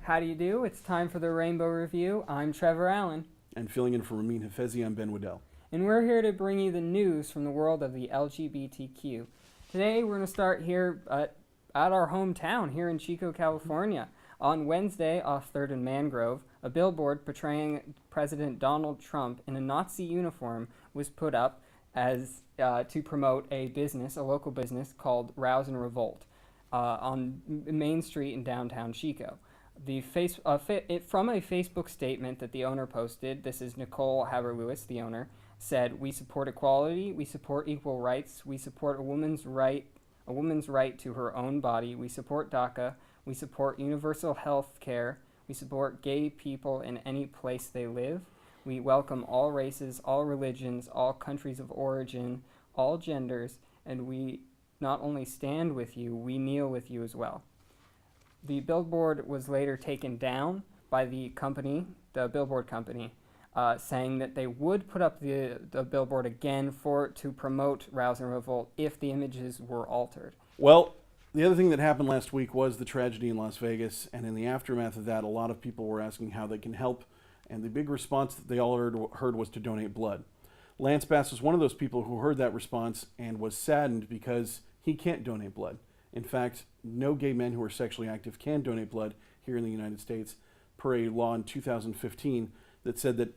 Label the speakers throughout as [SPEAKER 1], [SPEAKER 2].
[SPEAKER 1] How do you do? It's time for the Rainbow Review. I'm Trevor Allen.
[SPEAKER 2] And filling in for Ramin Hafezi, I'm Ben Waddell.
[SPEAKER 1] And we're here to bring you the news from the world of the LGBTQ. Today we're going to start here at our hometown here in Chico, California. On Wednesday, off 3rd and Mangrove, a billboard portraying President Donald Trump in a Nazi uniform was put up as to promote a local business called Rouse and Revolt on Main Street in downtown Chico. From a Facebook statement that the owner posted, this is Nicole Haber-Lewis, the owner, said, "We support equality, we support equal rights, we support a woman's right to her own body, we support DACA, we support universal health care, we support gay people in any place they live, we welcome all races, all religions, all countries of origin, all genders, and we not only stand with you, we kneel with you as well." The billboard was later taken down by the billboard company, saying that they would put up the billboard again to promote Rouse and Revolt if the images were altered.
[SPEAKER 2] Well, the other thing that happened last week was the tragedy in Las Vegas, and in the aftermath of that, a lot of people were asking how they can help, and the big response that they all heard was to donate blood. Lance Bass was one of those people who heard that response and was saddened because he can't donate blood. In fact, no gay men who are sexually active can donate blood here in the United States, per a law in 2015 that said that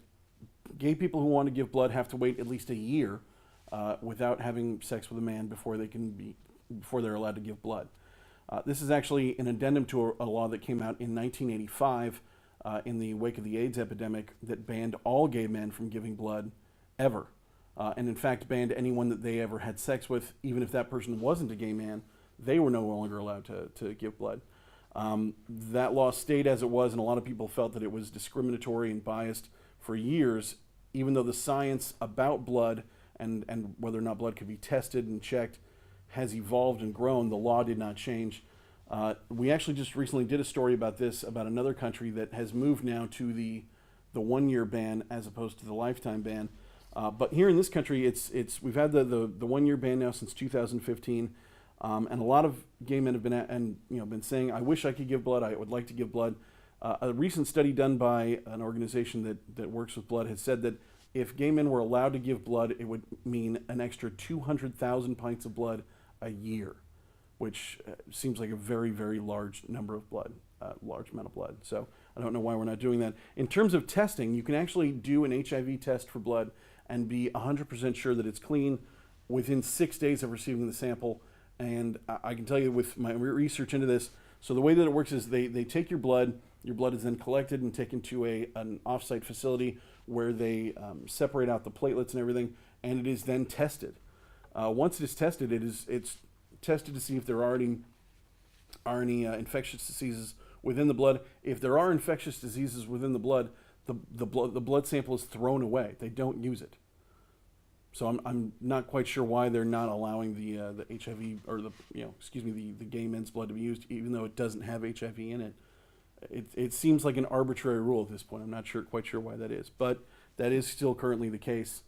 [SPEAKER 2] gay people who want to give blood have to wait at least a year without having sex with a man before they're allowed to give blood. This is actually an addendum to a law that came out in 1985 in the wake of the AIDS epidemic that banned all gay men from giving blood ever, and in fact banned anyone that they ever had sex with, even if that person wasn't a gay man. They were no longer allowed to give blood. That law stayed as it was, and a lot of people felt that it was discriminatory and biased for years, even though the science about blood and whether or not blood could be tested and checked has evolved and grown. The law did not change. We actually just recently did a story about this, about another country that has moved now to the 1-year ban as opposed to the lifetime ban. But here in this country, we've had the 1-year ban now since 2015. And a lot of gay men have been saying, "I wish I could give blood. I would like to give blood." A recent study done by an organization that works with blood has said that if gay men were allowed to give blood, it would mean an extra 200,000 pints of blood a year, which seems like a very, very large number of blood, large amount of blood. So I don't know why we're not doing that. In terms of testing, you can actually do an HIV test for blood and be 100% sure that it's clean within 6 days of receiving the sample. And I can tell you with my research into this, so the way that it works is they take your blood is then collected and taken to an off-site facility where they separate out the platelets and everything, and it is then tested. Once it is tested, it's tested to see if there are any infectious diseases within the blood. If there are infectious diseases within the blood, the blood sample is thrown away. They don't use it. So I'm not quite sure why they're not allowing the HIV or the gay men's blood to be used, even though it doesn't have HIV in it. It seems like an arbitrary rule at this point. I'm not quite sure why that is, but that is still currently the case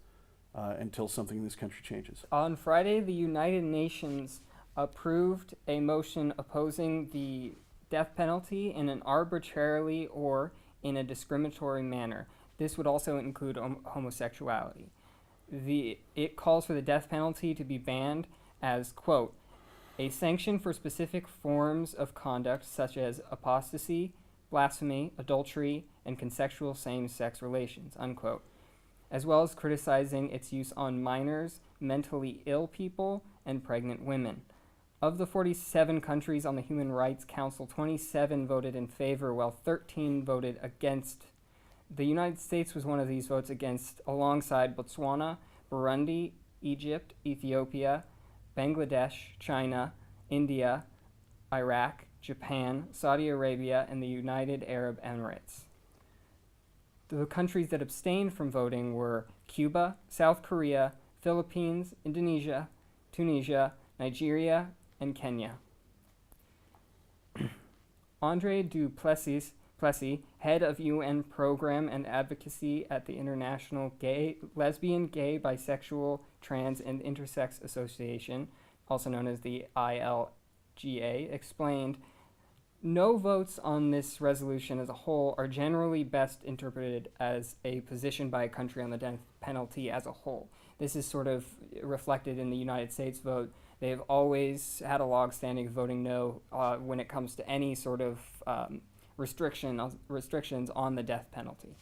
[SPEAKER 2] until something in this country changes.
[SPEAKER 1] On Friday, the United Nations approved a motion opposing the death penalty in an arbitrarily or in a discriminatory manner. This would also include homosexuality. It calls for the death penalty to be banned as, quote, "a sanction for specific forms of conduct such as apostasy, blasphemy, adultery, and consensual same-sex relations," unquote, as well as criticizing its use on minors, mentally ill people, and pregnant women. Of the 47 countries on the Human Rights Council, 27 voted in favor, while 13 voted against. The United States was one of these votes against, alongside Botswana, Burundi, Egypt, Ethiopia, Bangladesh, China, India, Iraq, Japan, Saudi Arabia, and the United Arab Emirates. The countries that abstained from voting were Cuba, South Korea, Philippines, Indonesia, Tunisia, Nigeria, and Kenya. Andre du Plessis, head of UN Program and Advocacy at the International Lesbian, Gay, Bisexual, Trans, and Intersex Association, also known as the ILGA, explained No votes on this resolution as a whole are generally best interpreted as a position by a country on the death penalty as a whole. This is sort of reflected in the United States vote. They have always had a log-standing of voting no when it comes to any sort of restrictions on the death penalty.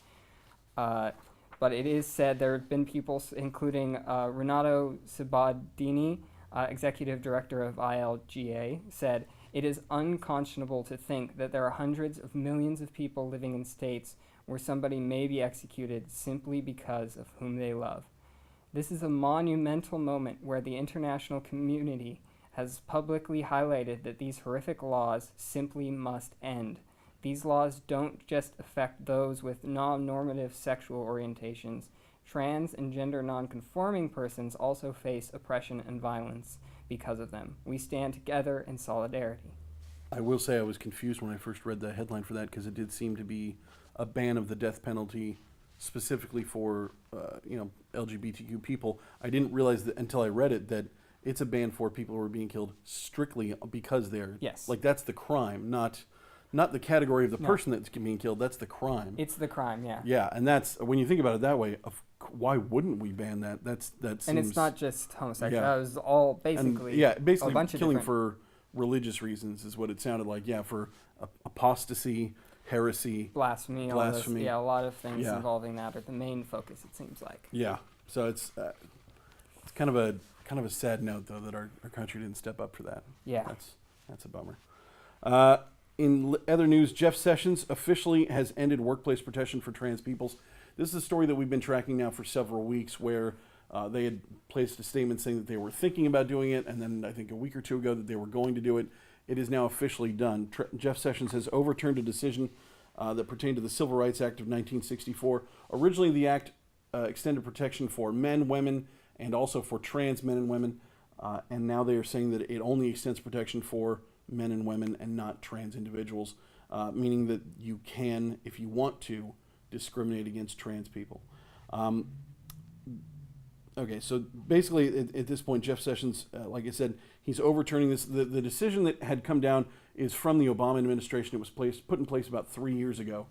[SPEAKER 1] But it is said there have been people, including Renato Sabadini, executive director of ILGA, said, "It is unconscionable to think that there are hundreds of millions of people living in states where somebody may be executed simply because of whom they love. This is a monumental moment where the international community has publicly highlighted that these horrific laws simply must end. These laws don't just affect those with non-normative sexual orientations. Trans and gender non-conforming persons also face oppression and violence because of them. We stand together in solidarity."
[SPEAKER 2] I will say I was confused when I first read the headline for that, because it did seem to be a ban of the death penalty specifically for LGBTQ people. I didn't realize that until I read it that it's a ban for people who are being killed strictly because they're that's the crime, not the category of the person that's being killed. That's the crime.
[SPEAKER 1] It's the crime, yeah.
[SPEAKER 2] Yeah, and that's, when you think about it that way, why wouldn't we ban that? That seems,
[SPEAKER 1] and it's not just homosexual. That was all basically
[SPEAKER 2] basically
[SPEAKER 1] a bunch of
[SPEAKER 2] killing
[SPEAKER 1] different...
[SPEAKER 2] for religious reasons is what it sounded like. Yeah, for apostasy, heresy,
[SPEAKER 1] blasphemy. All this, a lot of things involving that are the main focus, it seems like.
[SPEAKER 2] Yeah, so it's kind of a sad note though that our country didn't step up for that.
[SPEAKER 1] Yeah,
[SPEAKER 2] that's a bummer. In other news, Jeff Sessions officially has ended workplace protection for trans peoples. This is a story that we've been tracking now for several weeks, where they had placed a statement saying that they were thinking about doing it, and then I think a week or two ago that they were going to do it. It is now officially done. Jeff Sessions has overturned a decision that pertained to the Civil Rights Act of 1964. Originally, the act extended protection for men, women, and also for trans men and women, and now they are saying that it only extends protection for men and women and not trans individuals, meaning that you can, if you want to, discriminate against trans people. Okay, so basically at this point, Jeff Sessions, like I said, he's overturning this. The decision that had come down is from the Obama administration. It was put in place about 3 years ago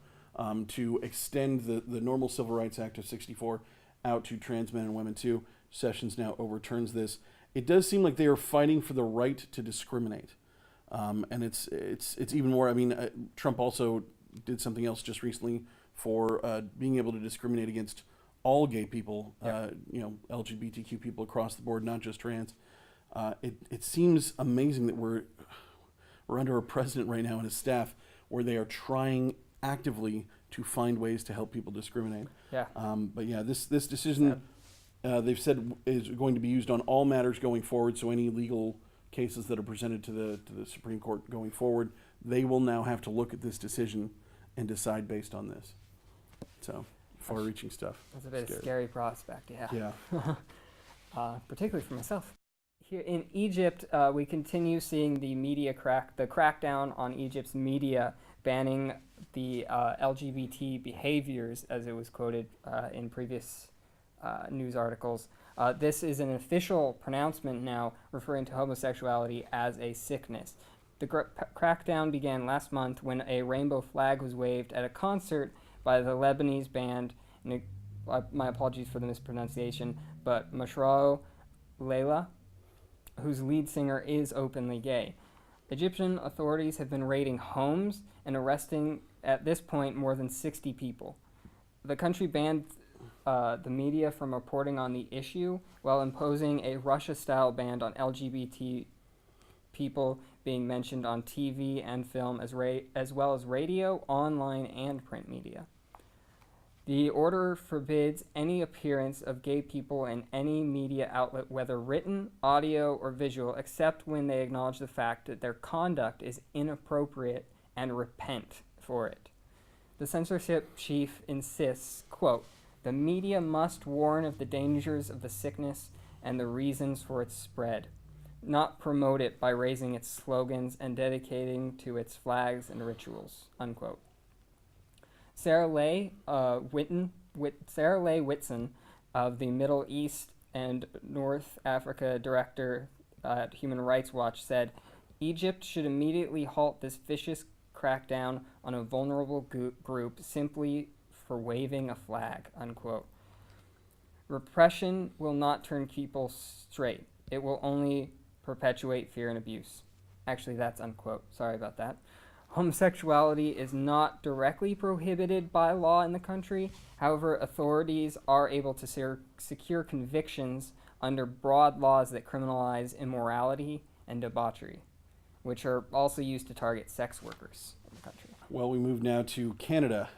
[SPEAKER 2] to extend the normal Civil Rights Act of 64 out to trans men and women too. Sessions now overturns this. It does seem like they are fighting for the right to discriminate. And it's even more. I mean, Trump also did something else just recently for being able to discriminate against all gay people, LGBTQ people across the board, not just trans. It seems amazing that we're under a president right now and his staff where they are trying actively to find ways to help people discriminate.
[SPEAKER 1] Yeah.
[SPEAKER 2] But yeah, this decision they've said is going to be used on all matters going forward. So any legal cases that are presented to the Supreme Court going forward, they will now have to look at this decision and decide based on this. So far-reaching stuff. That's
[SPEAKER 1] a bit of a scary prospect, yeah.
[SPEAKER 2] Yeah.
[SPEAKER 1] Particularly for myself. Here in Egypt, we continue seeing the crackdown on Egypt's media, banning the LGBT behaviors, as it was quoted in previous news articles. This is an official pronouncement now referring to homosexuality as a sickness. The crackdown began last month when a rainbow flag was waved at a concert by the Lebanese band, and my apologies for the mispronunciation, but Mashrao Leila, whose lead singer is openly gay. Egyptian authorities have been raiding homes and arresting, at this point, more than 60 people. The country banned the media from reporting on the issue, while imposing a Russia-style ban on LGBT people being mentioned on TV and film, as well as radio, online, and print media. The order forbids any appearance of gay people in any media outlet, whether written, audio, or visual, except when they acknowledge the fact that their conduct is inappropriate and repent for it. The censorship chief insists, quote, "The media must warn of the dangers of the sickness and the reasons for its spread, not promote it by raising its slogans and dedicating to its flags and rituals," unquote. Sarah Leigh Whitson of the Middle East and North Africa Director at Human Rights Watch said, "Egypt should immediately halt this vicious crack down on a vulnerable group simply for waving a flag, unquote. Repression will not turn people straight. It will only perpetuate fear and abuse. Actually, that's unquote. Sorry about that. Homosexuality is not directly prohibited by law in the country. However, authorities are able to secure convictions under broad laws that criminalize immorality and debauchery, which are also used to target sex workers in the country.
[SPEAKER 2] Well, we move now to Canada,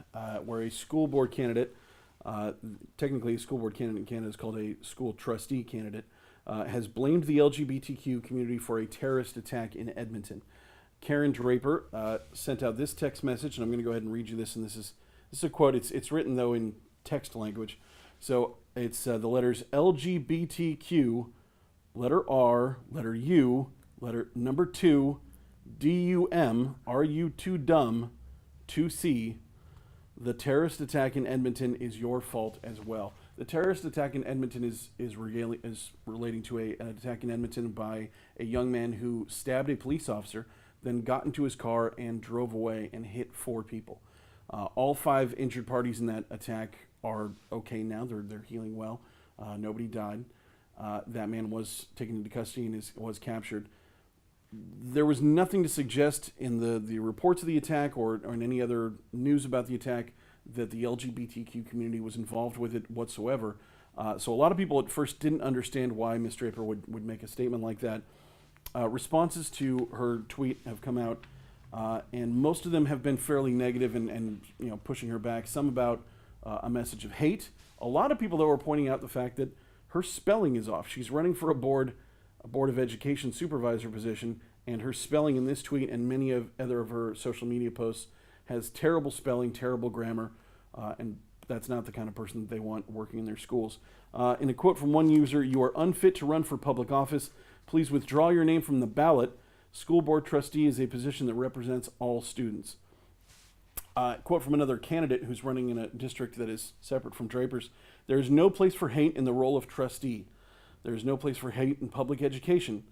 [SPEAKER 2] where a school board candidate, technically a school board candidate in Canada is called a school trustee candidate, has blamed the LGBTQ community for a terrorist attack in Edmonton. Karen Draper sent out this text message, and I'm going to go ahead and read you this. And this is a quote. It's written though in text language, so it's the letters LGBTQ, letter R, letter U, letter number 2, DUM, are you too dumb, 2C. The terrorist attack in Edmonton is your fault as well. The terrorist attack in Edmonton is relating to an attack in Edmonton by a young man who stabbed a police officer, then got into his car and drove away and hit 4 people. All 5 injured parties in that attack are okay now. They're healing well. Nobody died. That man was taken into custody and was captured. There was nothing to suggest in the reports of the attack or in any other news about the attack that the LGBTQ community was involved with it whatsoever. So a lot of people at first didn't understand why Ms. Draper would make a statement like that. Responses to her tweet have come out, and most of them have been fairly negative and pushing her back. Some about a message of hate. A lot of people, though, are pointing out the fact that her spelling is off. She's running for a board of education supervisor position, and her spelling in this tweet and many other of her social media posts has terrible spelling, terrible grammar, and that's not the kind of person that they want working in their schools. In a quote from one user, "You are unfit to run for public office. Please withdraw your name from the ballot. School board trustee is a position that represents all students." Quote from another candidate who's running in a district that is separate from Draper's: "There is no place for hate in the role of trustee. There is no place for hate in public education."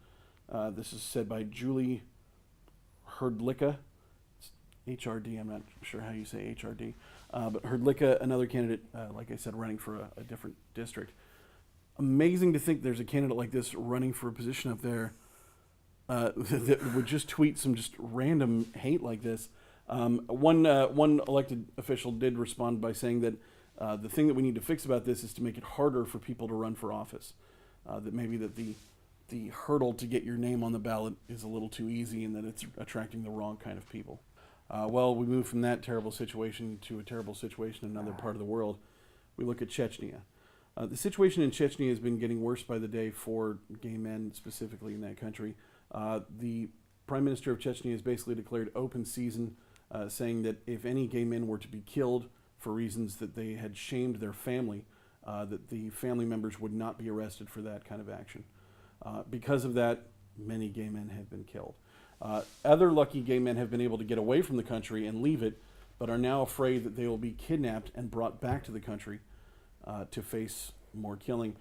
[SPEAKER 2] This is said by Julie Herdlicka. It's HRD, I'm not sure how you say HRD. But Herdlicka, another candidate, like I said, running for a different district. Amazing to think there's a candidate like this running for a position up there that would just tweet some just random hate like this. One elected official did respond by saying that the thing that we need to fix about this is to make it harder for people to run for office. That maybe that the hurdle to get your name on the ballot is a little too easy and that it's attracting the wrong kind of people. Well, we move from that terrible situation to a terrible situation in another part of the world. We look at Chechnya. The situation in Chechnya has been getting worse by the day for gay men, specifically in that country. The Prime Minister of Chechnya has basically declared open season, saying that if any gay men were to be killed for reasons that they had shamed their family, that the family members would not be arrested for that kind of action. Because of that, many gay men have been killed. Other lucky gay men have been able to get away from the country and leave it, but are now afraid that they will be kidnapped and brought back to the country to face more killing.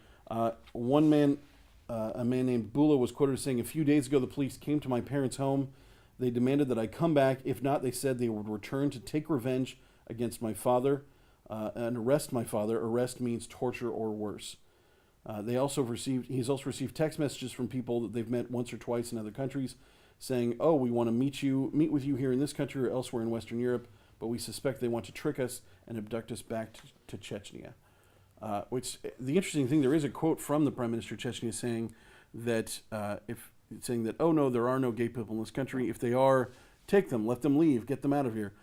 [SPEAKER 2] One man, a man named Bula, was quoted as saying, "A few days ago, the police came to my parents' home. They demanded that I come back. If not, they said they would return to take revenge against my father and arrest my father." Arrest means torture or worse. He's also received text messages from people that they've met once or twice in other countries saying, "Oh, we want to meet with you here in this country or elsewhere in Western Europe, but we suspect they want to trick us and abduct us back to Chechnya." Which, the interesting thing, there is a quote from the Prime Minister of Chechnya saying that oh no, there are no gay people in this country. If they are, take them, let them leave, get them out of here.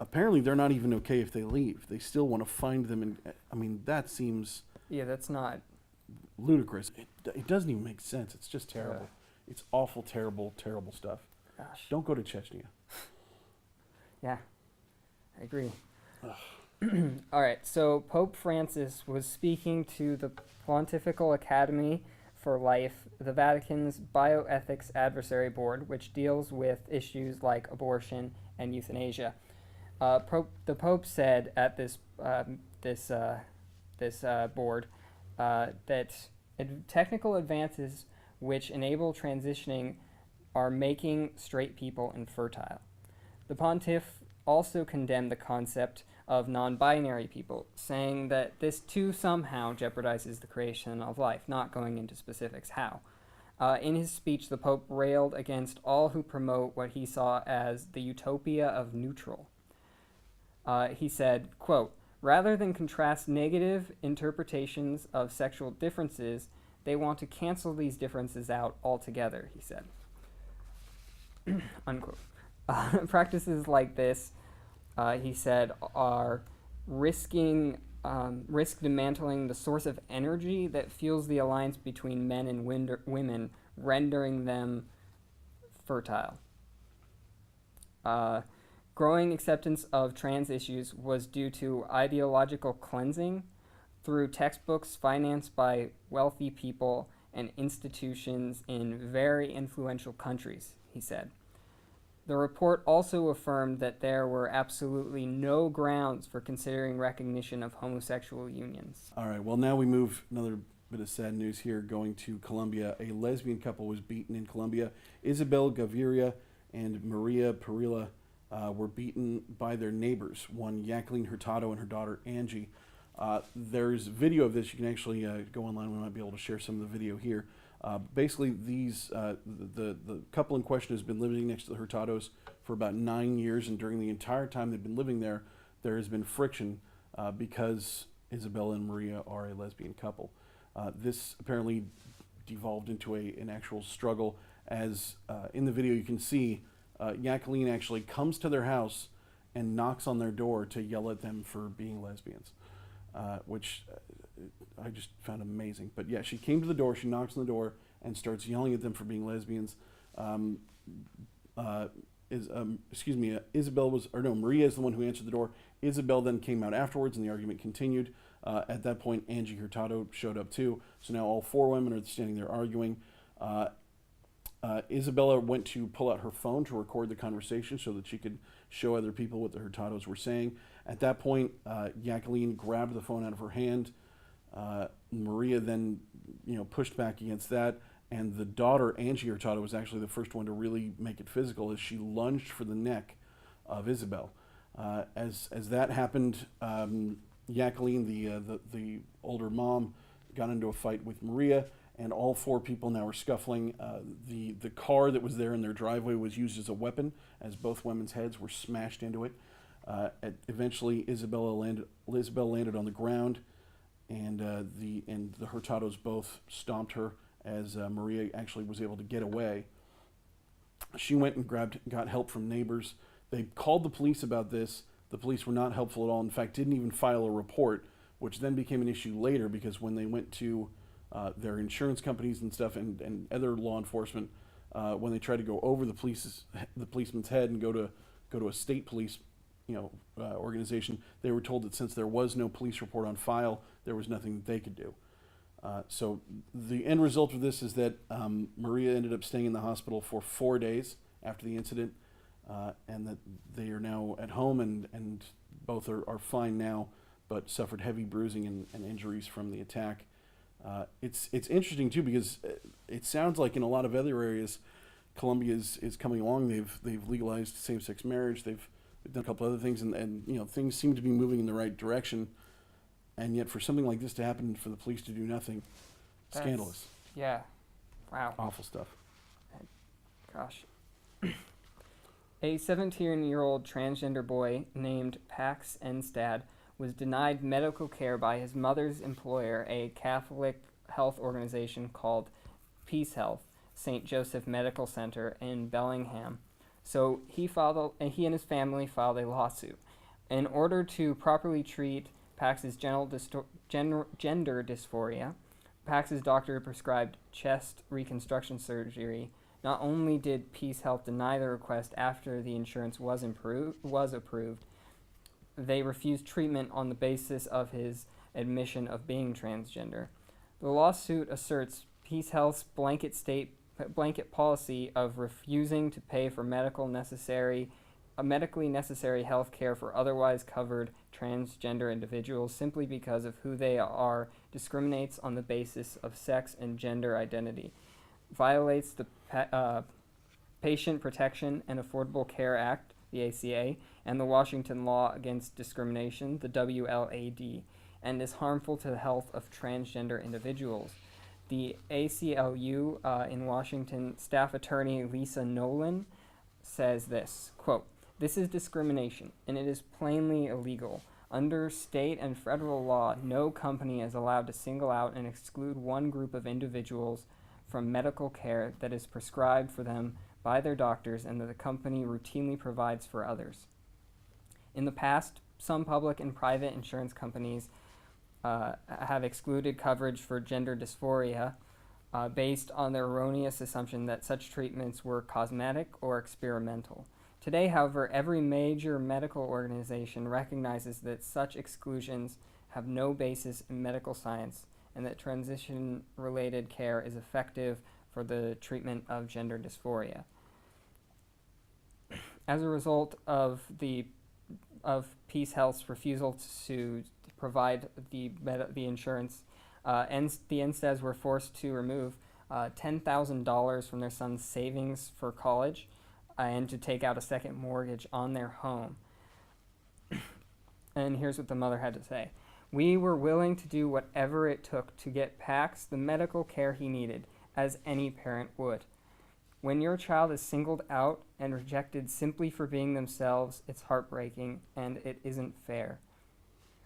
[SPEAKER 2] Apparently, they're not even okay if they leave. They still want to find them, and I mean that seems
[SPEAKER 1] that's not
[SPEAKER 2] ludicrous. It doesn't even make sense. It's just terrible. It's awful, terrible, terrible stuff.
[SPEAKER 1] Gosh.
[SPEAKER 2] Don't go to Chechnya.
[SPEAKER 1] Yeah, I agree. All right, so Pope Francis was speaking to the Pontifical Academy for Life, the Vatican's bioethics advisory board, which deals with issues like abortion and euthanasia. The Pope said at this board that technical advances which enable transitioning are making straight people infertile. The pontiff also condemned the concept of non-binary people, saying that this too somehow jeopardizes the creation of life, not going into specifics how. In his speech, the Pope railed against all who promote what he saw as the utopia of neutral. He said, quote, "Rather than contrast negative interpretations of sexual differences, they want to cancel these differences out altogether," he said. Unquote. Practices like this, he said, are risk dismantling the source of energy that fuels the alliance between men and women, rendering them fertile. Growing acceptance of trans issues was due to ideological cleansing through textbooks financed by wealthy people and institutions in very influential countries, he said. The report also affirmed that there were absolutely no grounds for considering recognition of homosexual unions.
[SPEAKER 2] All right, well, now we move another bit of sad news here going to Colombia. A lesbian couple was beaten in Colombia. Isabel Gaviria and Maria Perilla were beaten by their neighbors, one Jacqueline Hurtado and her daughter Angie. There's video of this. You can actually go online. We might be able to share some of the video here. Basically, these the couple in question has been living next to the Hurtados for about 9 years, and during the entire time they've been living there, there has been friction because Isabella and Maria are a lesbian couple. This apparently devolved into an actual struggle, as in the video you can see Jacqueline actually comes to their house and knocks on their door to yell at them for being lesbians, which I just found amazing. But yeah, she came to the door, she knocks on the door and starts yelling at them for being lesbians. Maria is the one who answered the door. Isabel then came out afterwards and the argument continued. At that point, Angie Hurtado showed up too. So now all four women are standing there arguing. Isabella went to pull out her phone to record the conversation so that she could show other people what the Hurtados were saying. At that point, Jacqueline grabbed the phone out of her hand. Maria then, pushed back against that, and the daughter, Angie Hurtado, was actually the first one to really make it physical as she lunged for the neck of Isabel. As that happened, Jacqueline, the older mom, got into a fight with Maria, and all four people now are scuffling. The car that was there in their driveway was used as a weapon, as both women's heads were smashed into it. Eventually, Isabel landed on the ground, and the Hurtados both stomped her as Maria actually was able to get away. She went and got help from neighbors. They called the police about this. The police were not helpful at all. In fact, didn't even file a report, which then became an issue later because when they went to their insurance companies and stuff and other law enforcement, when they tried to go over the policeman's head and go to a state police organization, they were told that since there was no police report on file, there was nothing that they could do. So the end result of this is that Maria ended up staying in the hospital for 4 days after the incident, and that they are now at home and both are fine now, but suffered heavy bruising and injuries from the attack. It's interesting too because it sounds like in a lot of other areas, Colombia is coming along. They've legalized same-sex marriage. They've done a couple other things, and things seem to be moving in the right direction. And yet, for something like this to happen, for the police to do nothing, scandalous.
[SPEAKER 1] Yeah. Wow.
[SPEAKER 2] Awful stuff.
[SPEAKER 1] Gosh. A 17-year-old transgender boy named Pax Enstad was denied medical care by his mother's employer, a Catholic health organization called Peace Health, St. Joseph Medical Center in Bellingham. So he and his family filed a lawsuit. In order to properly treat Pax's gender dysphoria, Pax's doctor prescribed chest reconstruction surgery. Not only did Peace Health deny the request after the insurance was approved, they refused treatment on the basis of his admission of being transgender. The lawsuit asserts Peace Health's blanket policy of refusing to pay for medically necessary health care for otherwise covered transgender individuals simply because of who they are discriminates on the basis of sex and gender identity, violates the Patient Protection and Affordable Care Act, the ACA, and the Washington Law Against Discrimination, the WLAD, and is harmful to the health of transgender individuals. The ACLU in Washington staff attorney Lisa Nolan says this, quote, "This is discrimination, and it is plainly illegal. Under state and federal law, no company is allowed to single out and exclude one group of individuals from medical care that is prescribed for them by their doctors and that the company routinely provides for others. In the past, some public and private insurance companies have excluded coverage for gender dysphoria based on their erroneous assumption that such treatments were cosmetic or experimental. Today, however, every major medical organization recognizes that such exclusions have no basis in medical science and that transition-related care is effective for the treatment of gender dysphoria. As a result of Peace Health's refusal to provide the insurance, the NSTEs were forced to remove $10,000 from their son's savings for college and to take out a second mortgage on their home. And here's what the mother had to say. "We were willing to do whatever it took to get Pax the medical care he needed, as any parent would. When your child is singled out and rejected simply for being themselves, it's heartbreaking and it isn't fair.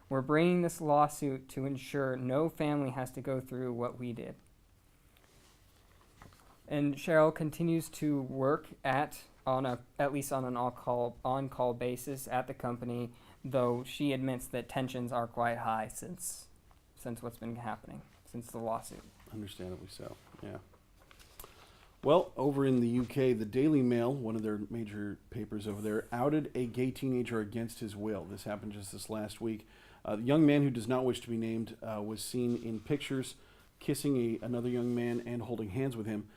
[SPEAKER 1] We're bringing this lawsuit to ensure no family has to go through what we did." And Cheryl continues to work at least on an on-call basis at the company, though she admits that tensions are quite high since what's been happening, since the lawsuit.
[SPEAKER 2] Understandably so, yeah. Well, over in the UK, the Daily Mail, one of their major papers over there, outed a gay teenager against his will. This happened just this last week. The young man, who does not wish to be named, was seen in pictures kissing another young man and holding hands with him.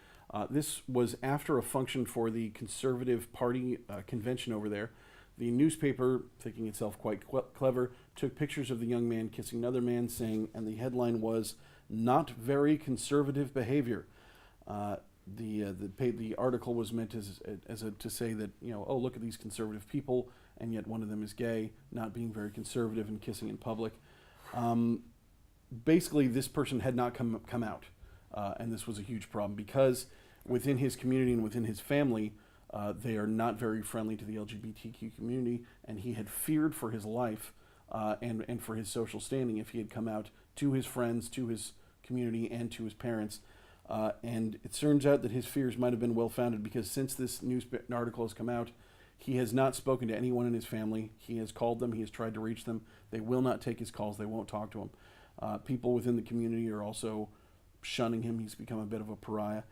[SPEAKER 2] This was after a function for the Conservative Party convention over there. The newspaper, thinking itself quite clever, took pictures of the young man kissing another man, saying, and the headline was, "Not very conservative behavior." The article was meant to say that, oh, look at these conservative people, and yet one of them is gay, not being very conservative and kissing in public. Basically, this person had not come out, and this was a huge problem because within his community and within his family, they are not very friendly to the LGBTQ community, and he had feared for his life and for his social standing if he had come out to his friends, to his community, and to his parents. And it turns out that his fears might have been well-founded because since this news article has come out, he has not spoken to anyone in his family. He has called them. He has tried to reach them. They will not take his calls. They won't talk to him. People within the community are also shunning him. He's become a bit of a pariah.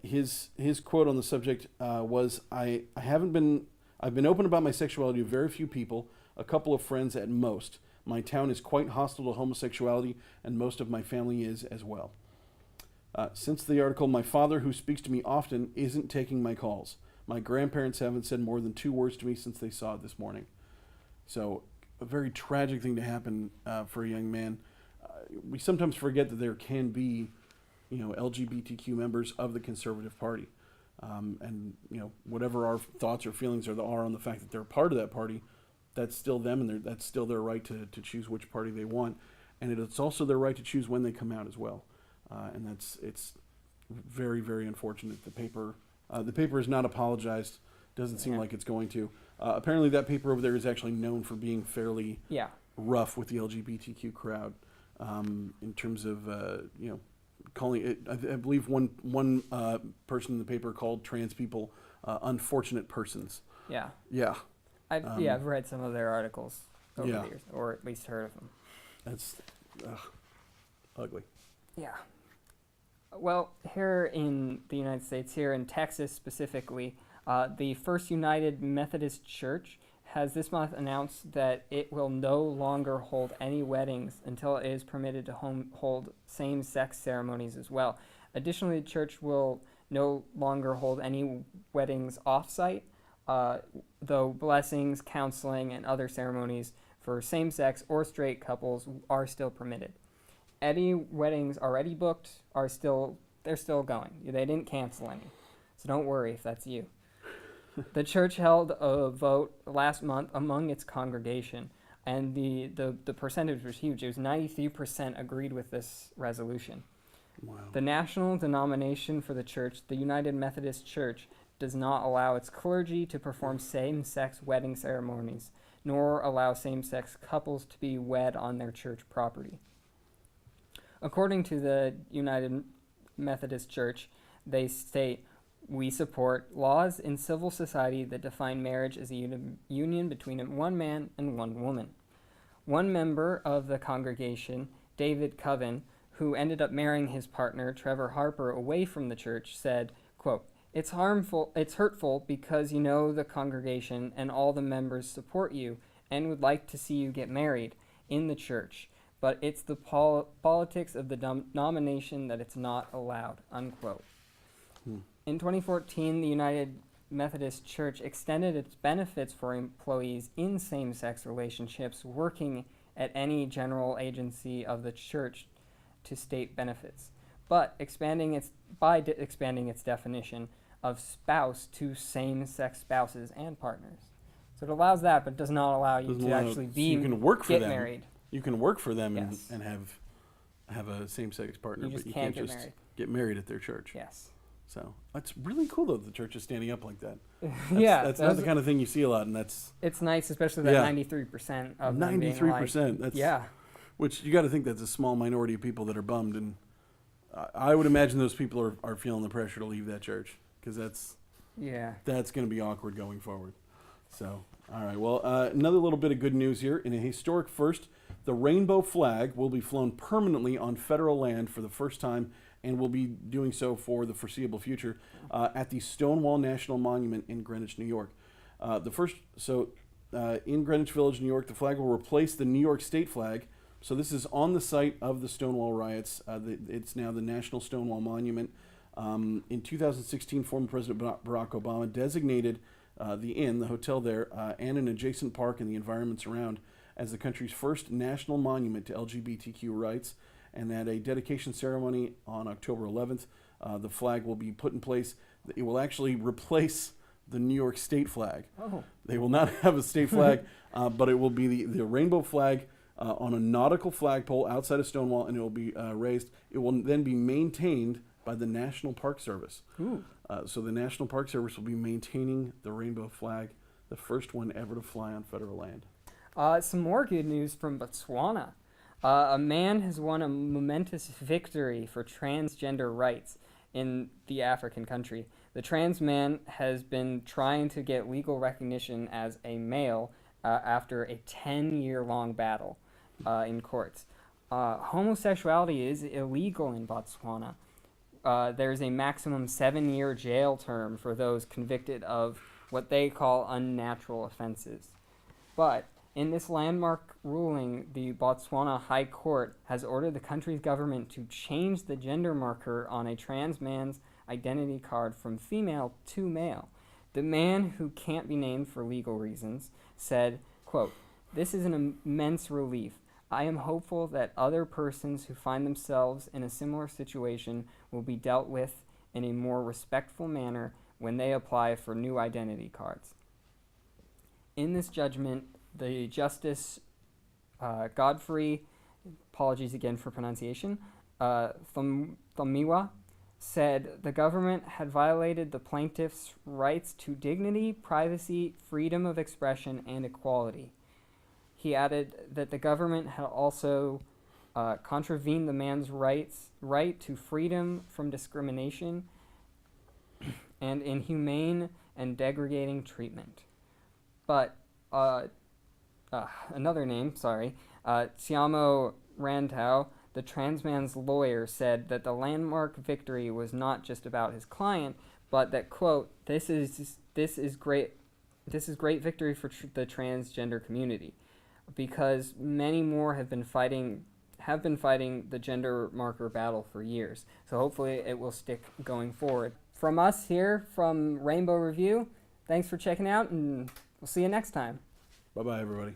[SPEAKER 2] His quote on the subject was, I've been open about my sexuality to very few people, a couple of friends at most. My town is quite hostile to homosexuality, and most of my family is as well. Since the article, my father, who speaks to me often, isn't taking my calls. My grandparents haven't said more than 2 words to me since they saw it this morning. So, a very tragic thing to happen for a young man. We sometimes forget that there can be, LGBTQ members of the Conservative Party. And, whatever our thoughts or feelings are on the fact that they're part of that party, that's still them, and that's still their right to choose which party they want. And it's also their right to choose when they come out as well. And it's very, very unfortunate. The paper has not apologized. Doesn't seem like it's going to. Apparently, that paper over there is actually known for being fairly rough with the LGBTQ crowd in terms of calling it. I believe one person in the paper called trans people unfortunate persons.
[SPEAKER 1] Yeah.
[SPEAKER 2] Yeah.
[SPEAKER 1] I've read some of their articles over the years, or at least heard of them.
[SPEAKER 2] That's ugly.
[SPEAKER 1] Yeah. Well, here in the United States, here in Texas specifically, the First United Methodist Church has this month announced that it will no longer hold any weddings until it is permitted to hold same-sex ceremonies as well. Additionally, the church will no longer hold any weddings off-site, though blessings, counseling, and other ceremonies for same-sex or straight couples are still permitted. Any weddings already booked they're still going. They didn't cancel any. So don't worry if that's you. The church held a vote last month among its congregation, and the percentage was huge. It was 93% agreed with this resolution.
[SPEAKER 2] Wow.
[SPEAKER 1] The national denomination for the church, the United Methodist Church, does not allow its clergy to perform same-sex wedding ceremonies, nor allow same-sex couples to be wed on their church property. According to the United Methodist Church, they state, "We support laws in civil society that define marriage as a union between one man and one woman." One member of the congregation, David Coven, who ended up marrying his partner, Trevor Harper, away from the church, said, quote, it's hurtful because you know the congregation and all the members support you and would like to see you get married in the church, but it's the politics of the denomination that it's not allowed, unquote. In 2014, the United Methodist Church extended its benefits for employees in same-sex relationships working at any general agency of the church to state benefits, but expanding its definition of spouse to same-sex spouses and partners. So it allows that, but does not allow you to actually
[SPEAKER 2] you can work for
[SPEAKER 1] get
[SPEAKER 2] them.
[SPEAKER 1] married.
[SPEAKER 2] You can work for them
[SPEAKER 1] Yes.
[SPEAKER 2] and have a same-sex partner,
[SPEAKER 1] You just
[SPEAKER 2] but you
[SPEAKER 1] can't
[SPEAKER 2] can't
[SPEAKER 1] get
[SPEAKER 2] just
[SPEAKER 1] married.
[SPEAKER 2] get married at their church.
[SPEAKER 1] Yes.
[SPEAKER 2] So it's really cool though the church is standing up like that. That's not the kind of thing you see a lot, and
[SPEAKER 1] it's nice, especially that 93% of them being
[SPEAKER 2] 93%.
[SPEAKER 1] like,
[SPEAKER 2] That's which you got to think that's a small minority of people that are bummed, and I would imagine those people are feeling the pressure to leave that church because that's going to be awkward going forward. So all right, well another little bit of good news here. In a historic first, the rainbow flag will be flown permanently on federal land for the first time, and will be doing so for the foreseeable future at the Stonewall National Monument in Greenwich, New York. In Greenwich Village, New York, the flag will replace the New York state flag. So this is on the site of the Stonewall riots. It's now the National Stonewall Monument. In 2016, former President Barack Obama designated the inn, the hotel there, and an adjacent park and the environments around as the country's first national monument to LGBTQ rights. And at a dedication ceremony on October 11th, the flag will be put in place. It will actually replace the New York state flag. Oh. They will not have a state flag, but it will be the rainbow flag on a nautical flagpole outside of Stonewall, and it will be raised. It will then be maintained by the National Park Service. So the National Park Service will be maintaining the rainbow flag, the first one ever to fly on federal land.
[SPEAKER 1] Some more good news from Botswana. A man has won a momentous victory for transgender rights in the African country. The trans man has been trying to get legal recognition as a male after a 10-year-long battle in courts. Homosexuality is illegal in Botswana. There's a maximum 7-year jail term for those convicted of what they call unnatural offenses. But in this landmark ruling, the Botswana High Court has ordered the country's government to change the gender marker on a trans man's identity card from female to male. The man, who can't be named for legal reasons, said, quote, "This is an immense relief. I am hopeful that other persons who find themselves in a similar situation will be dealt with in a more respectful manner when they apply for new identity cards." In this judgment, the Justice Godfrey, apologies again for pronunciation, Thomiwa, said the government had violated the plaintiff's rights to dignity, privacy, freedom of expression, and equality. He added that the government had also contravened the man's right to freedom from discrimination and inhumane and degrading treatment. But another name, Tiamo Rantau, the trans man's lawyer, said that the landmark victory was not just about his client, but that, quote, this is great victory for the transgender community, because many more have been fighting the gender marker battle for years. So hopefully it will stick going forward. From us here from Rainbow Review, thanks for checking out, and we'll see you next time.
[SPEAKER 2] Bye-bye, everybody.